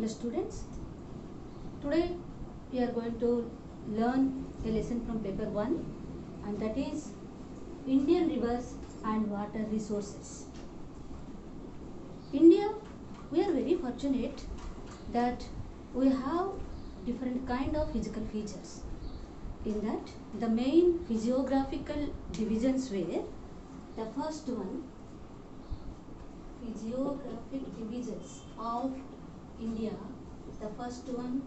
Hello students, today we are going to learn a lesson from paper 1, and that is Indian rivers and water resources. India, we are very fortunate that we have different kind of physical features. In that, the main physiographical divisions were the first one, physiographic divisions of India. The first one,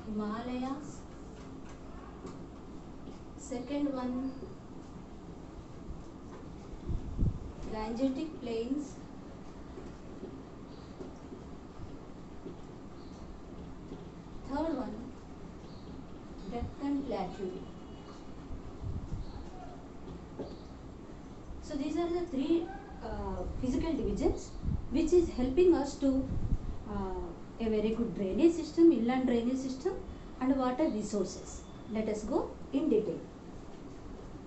Himalayas. Second one, Gangetic Plains. Third one, Deccan Plateau. So these are the three physical divisions which is helping us to a very good drainage system, inland drainage system and water resources. Let us go in detail.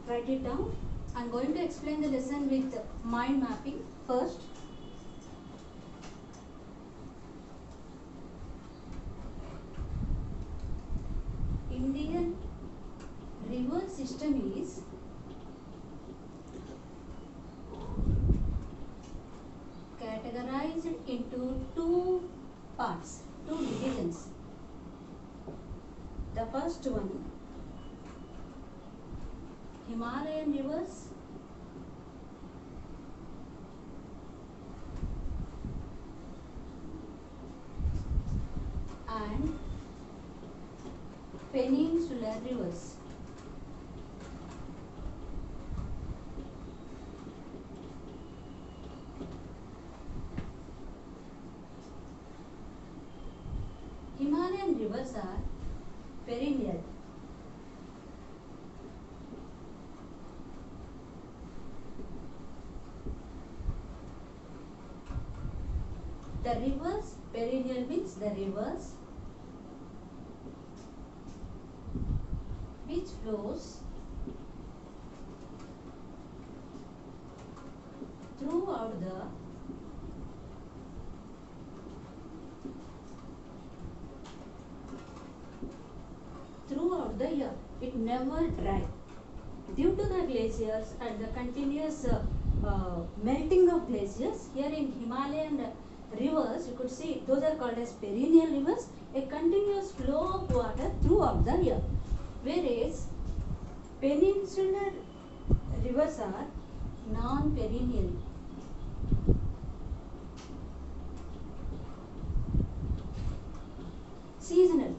Write it down. I am going to explain the lesson with mind mapping first. Indian river system is categorized into two parts, two divisions. The first one, Himalayan rivers, and peninsular rivers. Himalayan rivers are perennial. The rivers, perennial means the rivers which flows throughout the year. It never dry. Due to the glaciers and the continuous melting of glaciers, here in Himalayan rivers, you could see those are called as perennial rivers, a continuous flow of water throughout the year. Whereas peninsular rivers are non-perennial. Seasonal.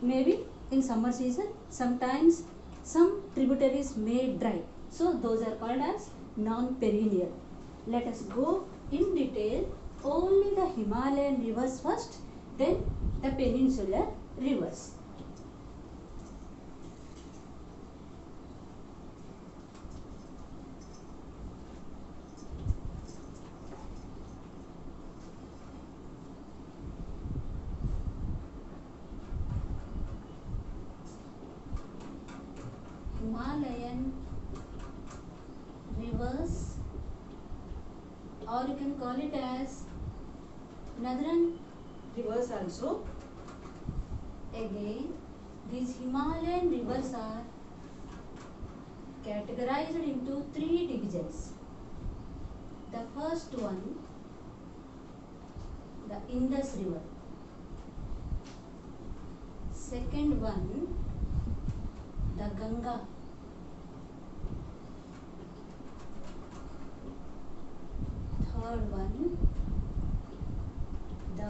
Maybe in summer season, sometimes some tributaries may dry. So those are called as non-perennial. Let us go in detail only the Himalayan rivers first, then the peninsular rivers. Himalayan rivers, or you can call it as northern rivers also. Again, these Himalayan rivers are categorized into three divisions. The first one, the Indus River. Second one, the Ganga. Third one, the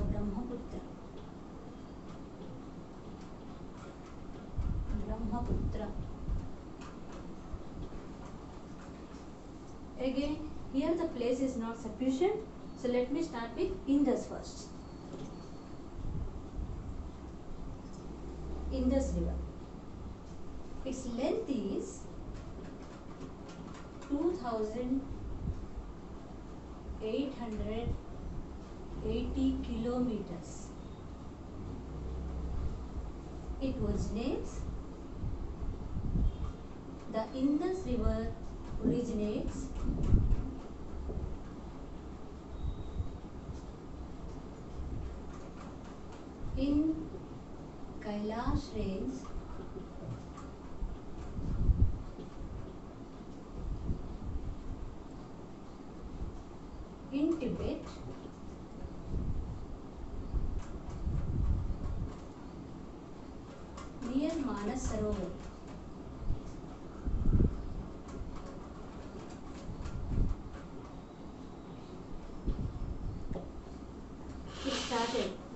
Brahmaputra. Again, here the place is not sufficient, so let me start with Indus first. Indus River. Its length is 2,880 kilometers. It originates, the Indus River originates In Kailash range, in Tibet, near Manas Sarovar.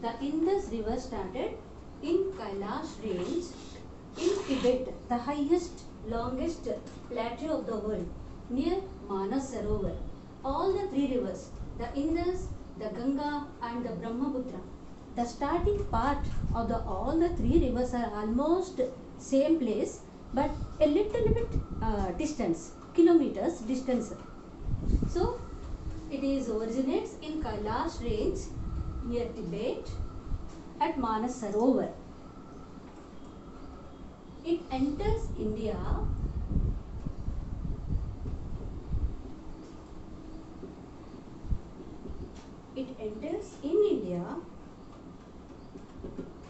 The Indus River started in Kailash range in Tibet, the highest, longest plateau of the world, near Manas Sarovar. All the three rivers, the Indus, the Ganga and the Brahmaputra, the starting part of all the three rivers are almost same place, but a little bit distance, kilometers distance. So it is originates in Kailash range near Tibet at Manas Sarovar. It enters India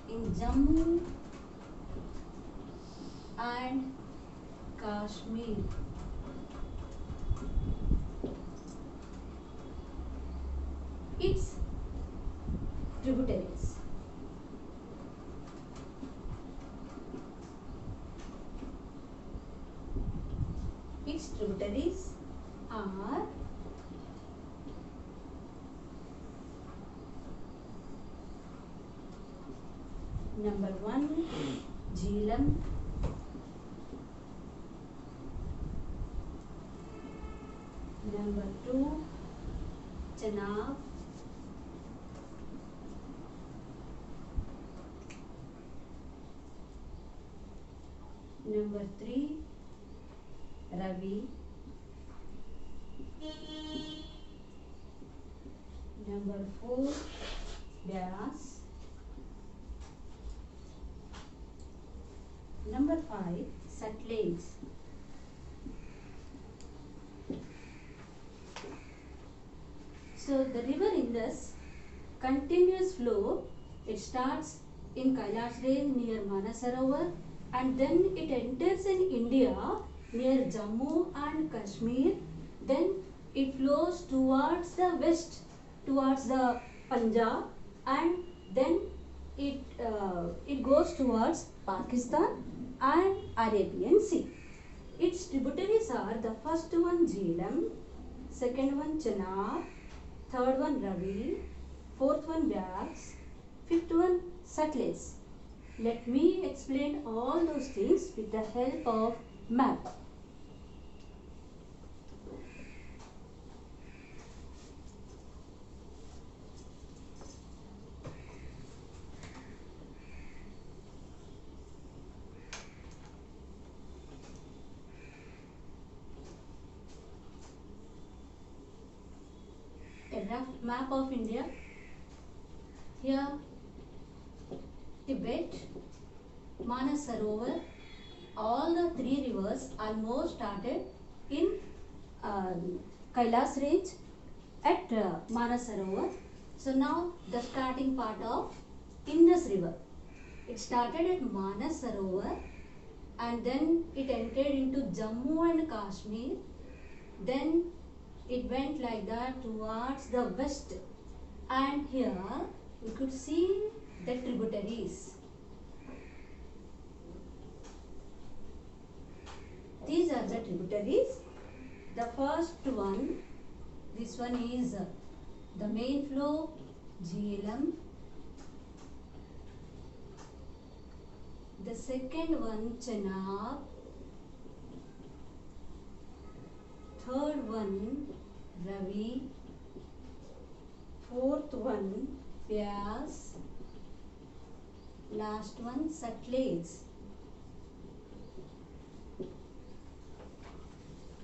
in Jammu and Kashmir. Its tributaries. Its tributaries are number 1, Jhelum, number 2, Chenab, number 3, Ravi, number 4, Vyas, number 5, Satluj. So the river Indus continuous flow. It starts in Kailash range near Manas Sarovar and then it enters in India near Jammu and Kashmir. Then it flows towards the west, towards the Punjab, and then it goes towards Pakistan and Arabian Sea. Its tributaries are the first one Jhelum, second one Chenab, third one Ravi, fourth one Vyas, fifth one Satluj. Let me explain all those things with the help of map. A rough map of India. Here Tibet, Manas Sarovar, all the three rivers almost started in Kailash range at Manas Sarovar. So now the starting part of Indus river. It started at Manas Sarovar and then it entered into Jammu and Kashmir. Then it went like that towards the west, and here we could see the tributaries. These are the tributaries. The first one, this one is the main flow, Jhelum. The second one, Chenab. Third one, Ravi. Fourth one, Vyas. Last one, Satluj.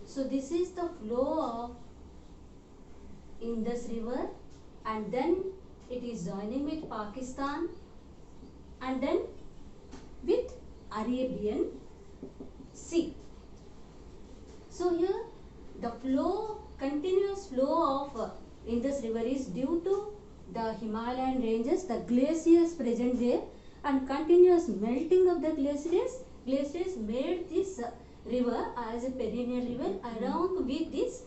So this is the flow of Indus river, and then it is joining with Pakistan and then with Arabian Sea. So here the flow, continuous flow of Indus river is due to the Himalayan ranges, the glaciers present there, and continuous melting of the glaciers made this river as a perennial river along with these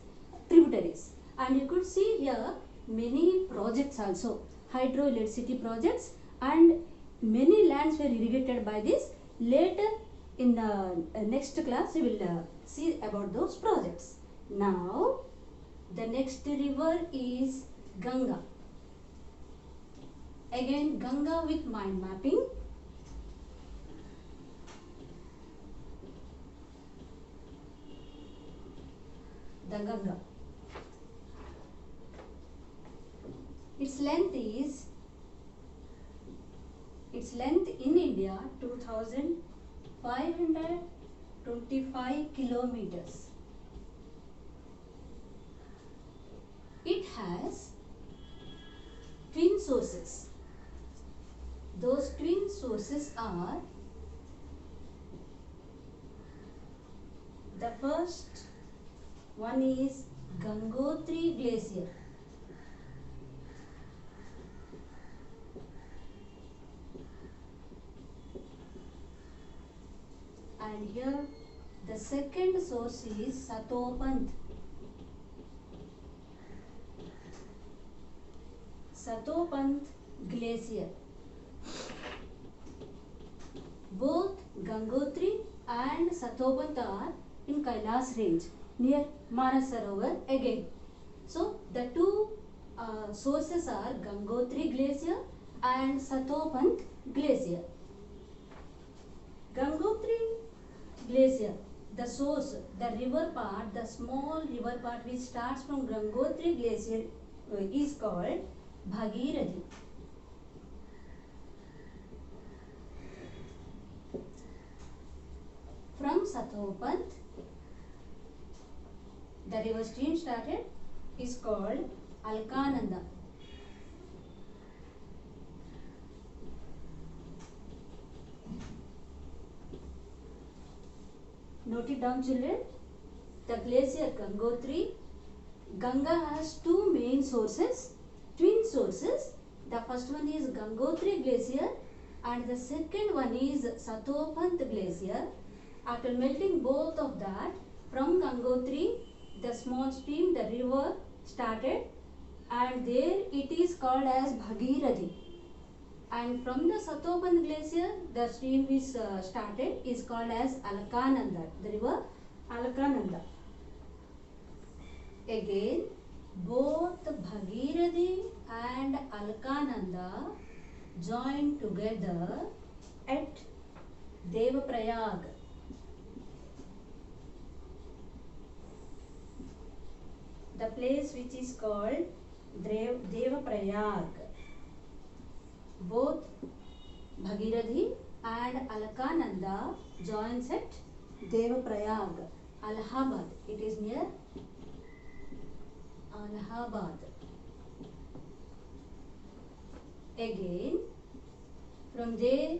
tributaries. And you could see here many projects also, hydroelectricity projects, and many lands were irrigated by this. Later in the next class we will see about those projects. Now the next river is Ganga. Again Ganga with mind mapping. The Ganga. Its length in India 2525 kilometers. It has twin sources. Those twin sources are, the first one is Gangotri Glacier. And here the second source is Satopant. Satopant Glacier. Both Gangotri and Satopant are in Kailas range near Manasarovar again. So the two sources are Gangotri Glacier and Satopant Glacier. Gangotri Glacier, the source, the river part, the small river part which starts from Gangotri Glacier is called Bhagirathi. From Satopant, the river stream started is called Alkananda. Note it down, children. The glacier Gangotri. Ganga has two main sources, twin sources. The first one is Gangotri Glacier and the second one is Satopant Glacier. After melting both of that, from Gangotri, the small stream, the river started, and there it is called as Bhagirathi. And from the Satopant Glacier, the stream is started is called as Alkananda, the river Alkananda. Again, both Bhagirathi and Alkananda join together at Devaprayag. The place which is called Devaprayag. Both Bhagirathi and Alkananda joins at Devaprayag, Allahabad. It is near Allahabad. Again, from there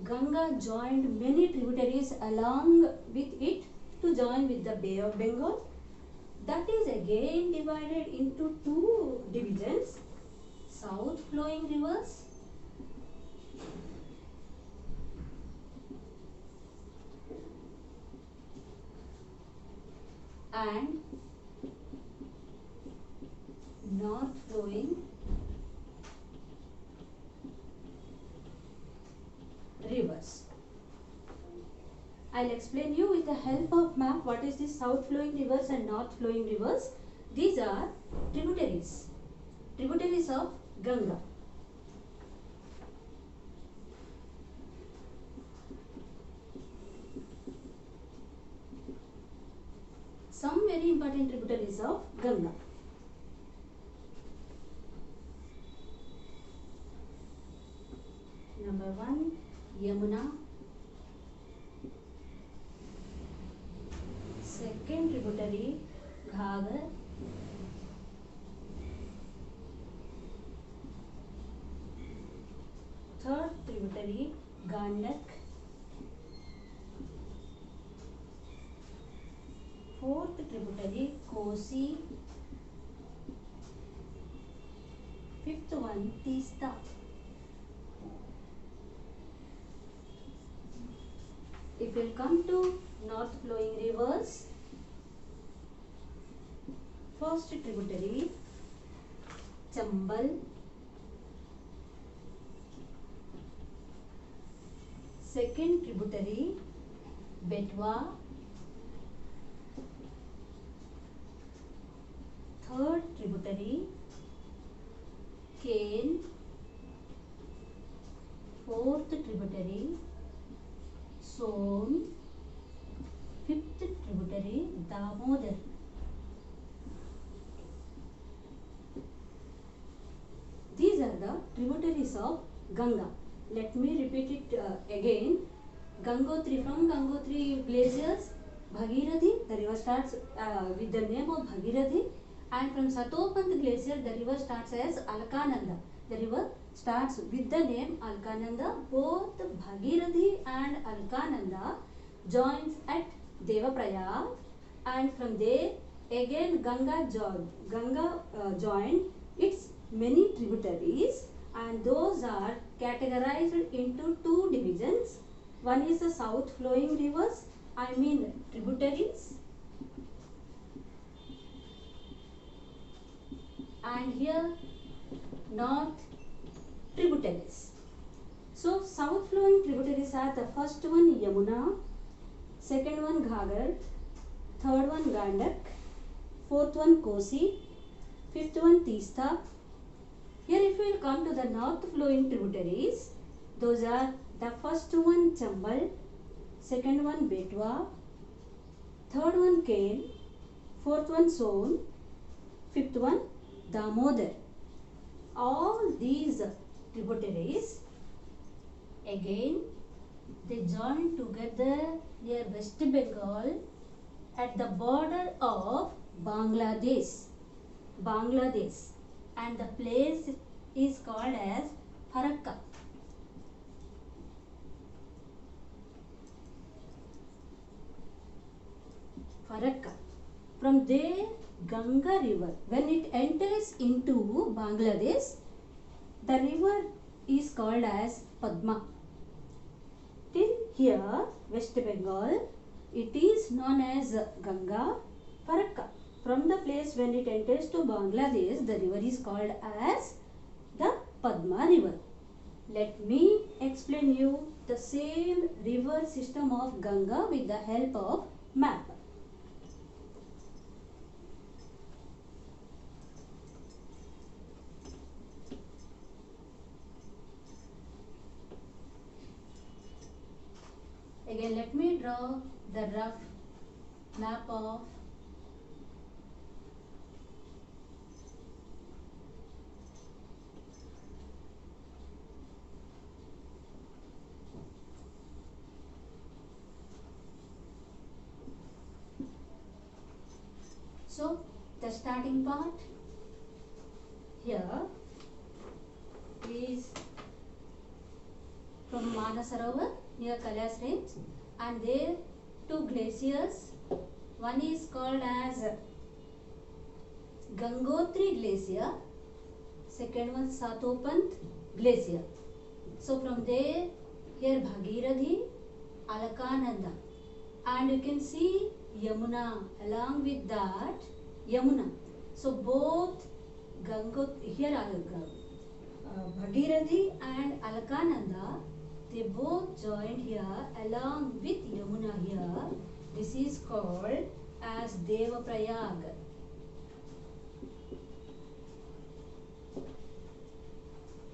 Ganga joined many tributaries along with it to join with the Bay of Bengal. That is again divided into two divisions, south flowing rivers and north flowing rivers. I'll explain you with the help of map what is this south flowing rivers and north flowing rivers. These are tributaries of Ganga. Some very important tributaries of Ganga. Number 1, Yamuna. Second tributary, Ghaggar. Third tributary, Gandak. Fourth tributary, Kori. Fifth one, Teesta. If you come to north flowing rivers, first tributary Chambal, second tributary Betwa, third tributary Ken, fourth tributary Son, fifth tributary Damodar. These are the tributaries of Ganga. Let me repeat it again. Gangotri, from Gangotri glaciers, Bhagirathi, the river starts with the name of Bhagirathi, and from Satopant glacier, the river starts as Alkananda. The river starts with the name Alkananda. Both Bhagirathi and Alkananda joins at Devaprayag, and from there again Ganga joined its many tributaries, and those are categorized into two divisions. One is the south flowing rivers, I mean tributaries, and here north tributaries. So south flowing tributaries are the first one Yamuna, second one Ghagar, third one Gandak, fourth one Kosi, fifth one Teesta. Here if we will come to the north flowing tributaries, those are the first one Chambal, second one Betwa, third one Ken, fourth one Son, fifth one Damodar. All these tributaries again they join together near West Bengal at the border of Bangladesh, and the place is called as Farakka. From there, Ganga river, when it enters into Bangladesh, the river is called as Padma. Till here, West Bengal, it is known as Ganga Farakka. From the place when it enters to Bangladesh, the river is called as the Padma river. Let me explain you the same river system of Ganga with the help of map. Again, let me draw the rough map of so the starting part here is from Manasarovar near Kailash range, and there two glaciers. One is called as Gangotri glacier, second one Satopant glacier. So from there here Bhagirathi, Alkananda, and you can see Yamuna along with that Yamuna. So both here are Bhagirathi and Alkananda, they both joined here along with Yamuna here. This is called as Devaprayag.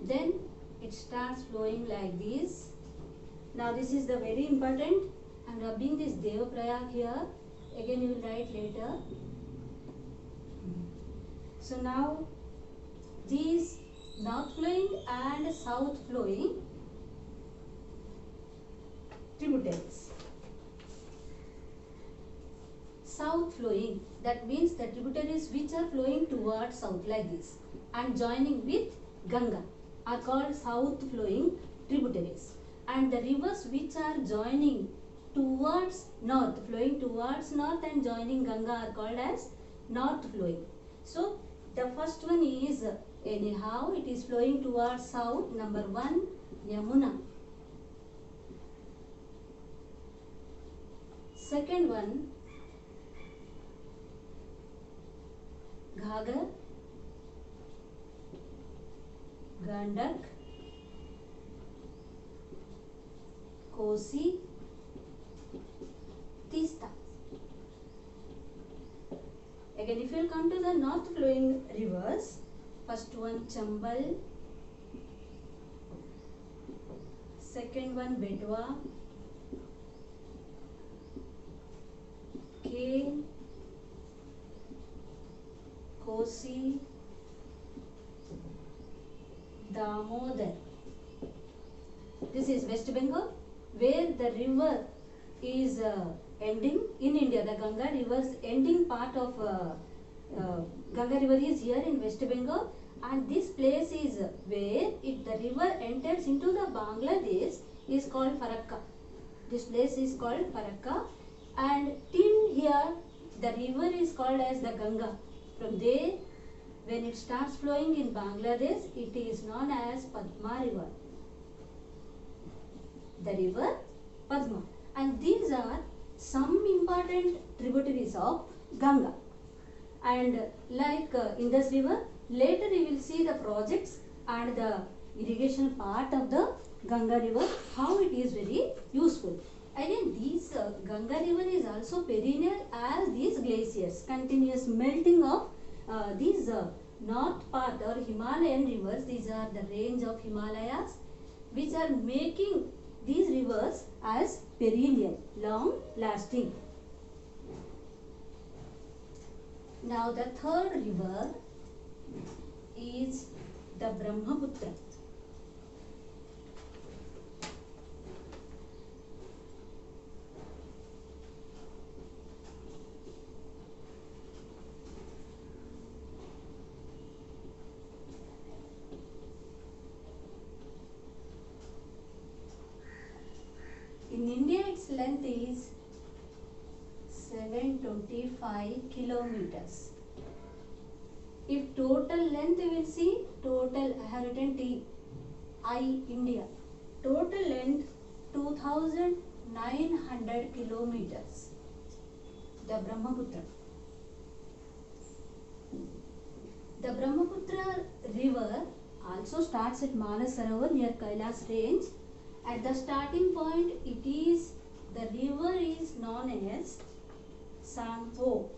Then it starts flowing like this. Now this is the very important. I am rubbing this Devaprayag here. Again you will write later. So now these north flowing and south flowing tributaries. South flowing, that means the tributaries which are flowing towards south like this and joining with Ganga are called south flowing tributaries, and the rivers which are joining towards north, flowing towards north and joining Ganga are called as north flowing. So The first one is anyhow it is flowing towards south. Number 1 Yamuna. Second one Ghaggar, Gandak, Kosi, Tista. Again, if you will come to the north flowing rivers, first one Chambal, second one Betwa, Kane, Kosi, Damodar. This is West Bengal, where the river is ending in India. The Ganga river's ending part of Ganga river is here in West Bengal, and this place is where the river enters into the Bangladesh is called Farakka. This place is called Farakka, and till here the river is called as the Ganga. From there, when it starts flowing in Bangladesh, it is known as Padma river. The river Padma, and these are some important tributaries of Ganga. And like Indus river, later you will see the projects and the irrigation part of the Ganga river, how it is very useful. Again, this Ganga river is also perennial as these glaciers, continuous melting of these north part or Himalayan rivers. These are the range of Himalayas which are making these rivers as perennial, long lasting. Now the third river is the Brahmaputra. In India, its length is 725 kilometers. If total length you will see, total I have written T I India. Total length 2900 kilometers. The Brahmaputra. The Brahmaputra river also starts at Manas Sarovar near Kailas range. At the starting point, the river is known as Sangpo.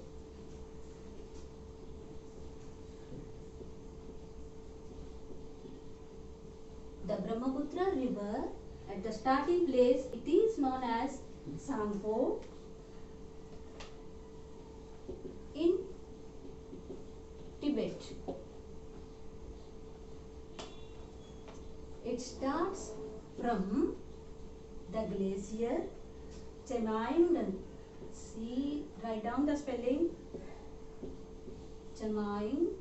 The Brahmaputra river, at the starting place, it is known as Sangpo in Tibet. It starts from the glacier Chemaingdan. See, write down the spelling. Chemaingdan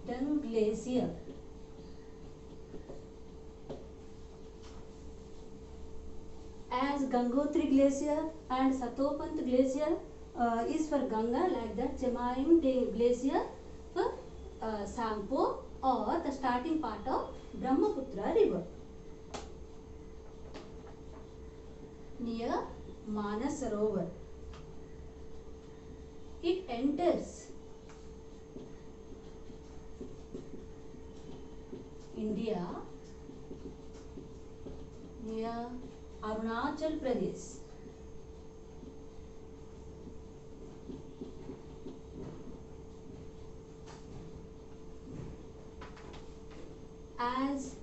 glacier. As Gangotri glacier and Satopant glacier is for Ganga, like that Chemaingdan glacier for Sangpo, or the starting part of Brahmaputra river near Manas Sarovar. It enters India near Arunachal Pradesh. As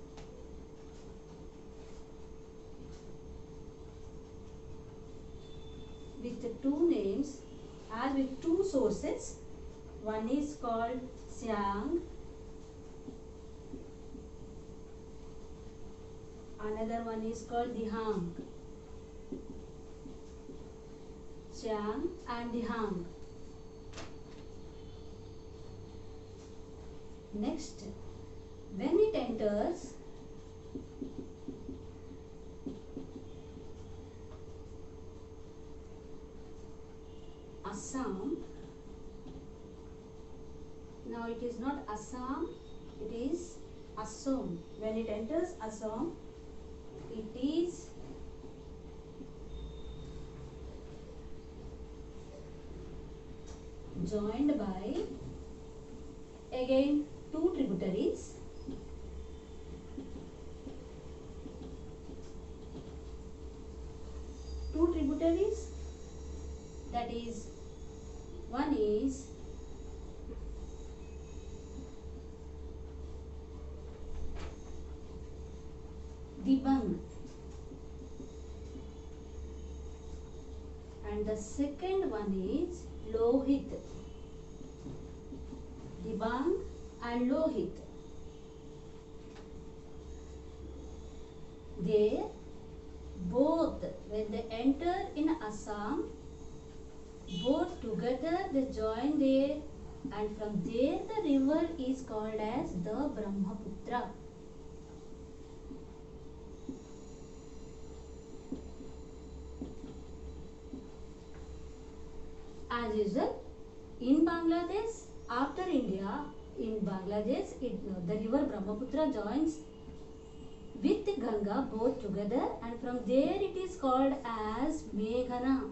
with two names, as with two sources, one is called Siang, another one is called Dihang. Siang and Dihang. Next, when it enters Assam, Now it is not Assam, it is Assam. When it enters Assam, it is joined by again two tributaries. Two tributaries, that is, one is Dibang and the second one is Lohit. Dibang and Lohit. They both, when they enter in Assam, both together they join there, and from there the river is called as the Brahmaputra. As usual, in Bangladesh, after India, in Bangladesh, the river Brahmaputra joins with Ganga both together, and from there it is called as Meghana.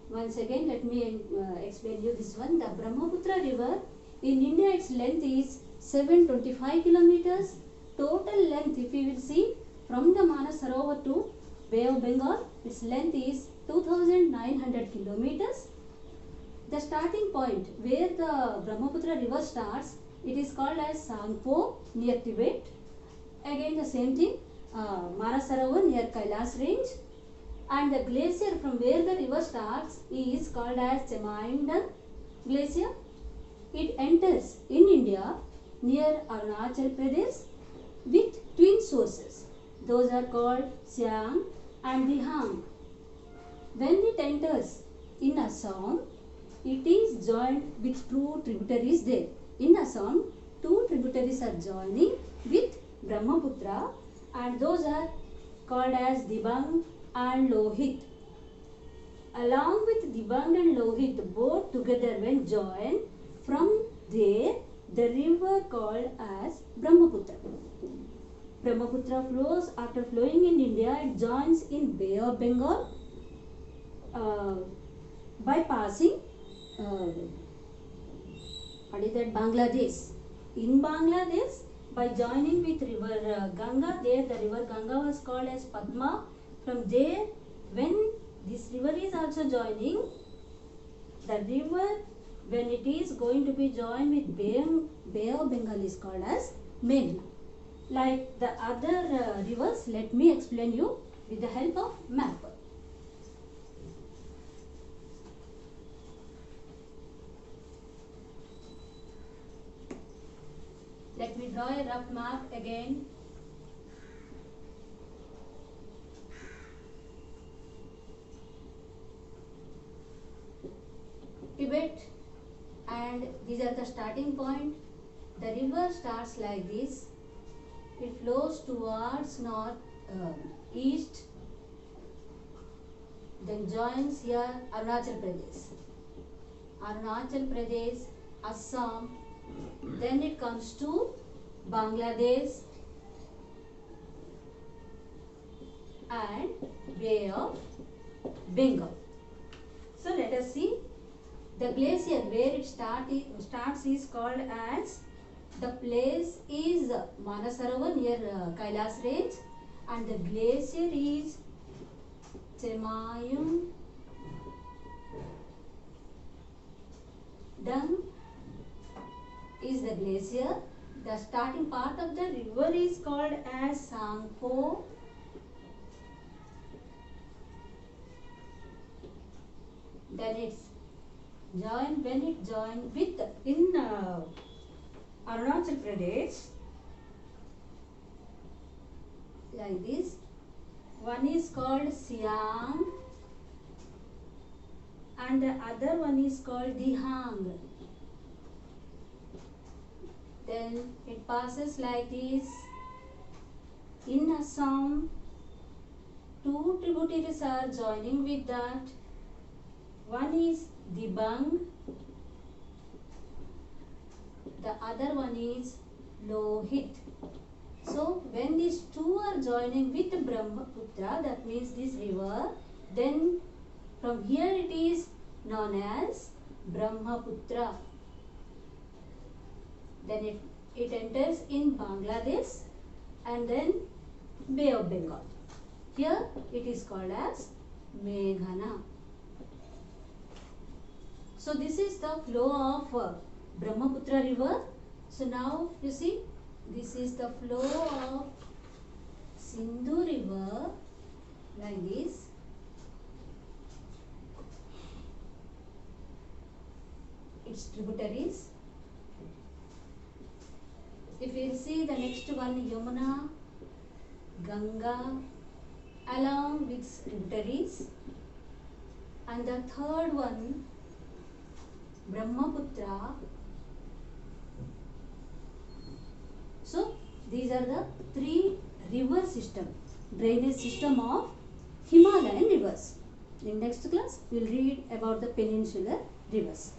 Once again, let me explain you this one. The Brahmaputra river, in India its length is 725 kilometers. Total length, if you will see, from the Manas Sarovar to Bay of Bengal, its length is 2900 kilometers. The starting point where the Brahmaputra river starts, it is called as Sangpo near Tibet. Again the same thing, Manas Sarovar near Kailas range. And the glacier from where the river starts is called as Chemaindang glacier. It enters in India near Arunachal Pradesh with twin sources. Those are called Siang and Dihang. When it enters in Assam, it is joined with two tributaries there. In Assam, two tributaries are joining with Brahmaputra, and those are called as Dibang and Lohit. Along with Dibang and Lohit, both together when joined, from there the river called as Brahmaputra. Brahmaputra flows, after flowing in India, it joins in Bay of Bengal by passing Bangladesh. In Bangladesh, by joining with river Ganga, there the river Ganga was called as Padma. From there, when this river is also joining, the river, when it is going to be joined with Bay of Bengal, is called as Meghna. Like the other rivers, let me explain you with the help of map. Let me draw a rough map again. Tibet, and these are the starting point. The river starts like this. It flows towards north, east, then joins here Arunachal Pradesh, Assam, then it comes to Bangladesh and Bay of Bengal. So let us see. The glacier where it starts is called as, the place is Manas Sarovar near Kailas range, and the glacier is Chemaindang is the glacier. The starting part of the river is called as Sangpo. Then it's joined, when it joined with in Arunachal Pradesh, like this. One is called Siang and the other one is called Dihang. Then it passes like this. In Assam, two tributaries are joining with that. One is Dibang, the other one is Lohit. So when these two are joining with Brahmaputra, that means this river, then from here it is known as Brahmaputra. Then it enters in Bangladesh and then Bay of Bengal. Here it is called as Meghana. So this is the flow of Brahmaputra river. So now you see, this is the flow of Sindhu river like this. Its tributaries. If you see the next one, Yamuna, Ganga, along with tributaries, and the third one, Brahmaputra. So these are the three river system, drainage system of Himalayan rivers. In next class, we will read about the peninsular rivers.